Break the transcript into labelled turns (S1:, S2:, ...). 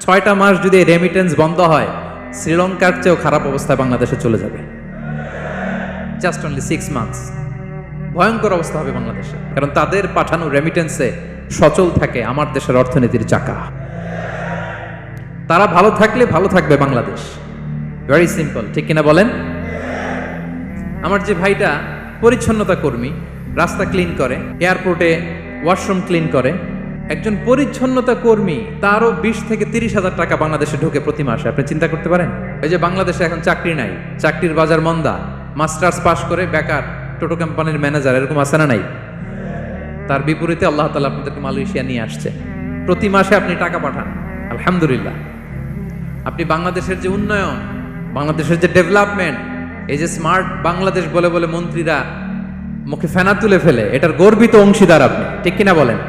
S1: 6টা মাস যদি রেমিটেন্স বন্ধ হয়, শ্রীলঙ্কার চেয়েও খারাপ অবস্থায় বাংলাদেশে চলে যাবে। Just only 6 months. ভয়ঙ্কর অবস্থা হবে বাংলাদেশে, কারণ তাদের পাঠানো রেমিটেন্সে সচল থাকে আমার দেশের অর্থনীতির চাকা। তারা ভালো থাকলে ভালো থাকবে বাংলাদেশ। ভেরি সিম্পল, ঠিক কিনা বলেন? আমার যে ভাইটা পরিচ্ছন্নতা কর্মী, রাস্তা ক্লিন করে, এয়ারপোর্টে ওয়াশরুম ক্লিন করে, একজন পরিচ্ছন্নতা কর্মী, তারও 20 থেকে 30 হাজার টাকা বাংলাদেশে ঢোকে প্রতি মাসে। আপনি চিন্তা করতে পারেন? এই যে বাংলাদেশে এখন চাকরি নাই, চাকরির বাজার মন্দা, মাস্টার্স পাস করে বেকার টোটো কোম্পানির ম্যানেজার, এরকম আছে না নাই? তার বিপরীতে আল্লাহ তাআলা আপনাদেরকে মালয়েশিয়া নিয়ে আসছে, প্রতি মাসে আপনি টাকা পাঠান, আলহামদুলিল্লাহ। আপনি বাংলাদেশের যে উন্নয়ন, বাংলাদেশের যে ডেভেলপমেন্ট, এই যে স্মার্ট বাংলাদেশ বলে বলে মন্ত্রীরা মুখে ফেনা তুলে ফেলে, এটার গর্বিত অংশীদার আপনি, ঠিক কিনা বলেন?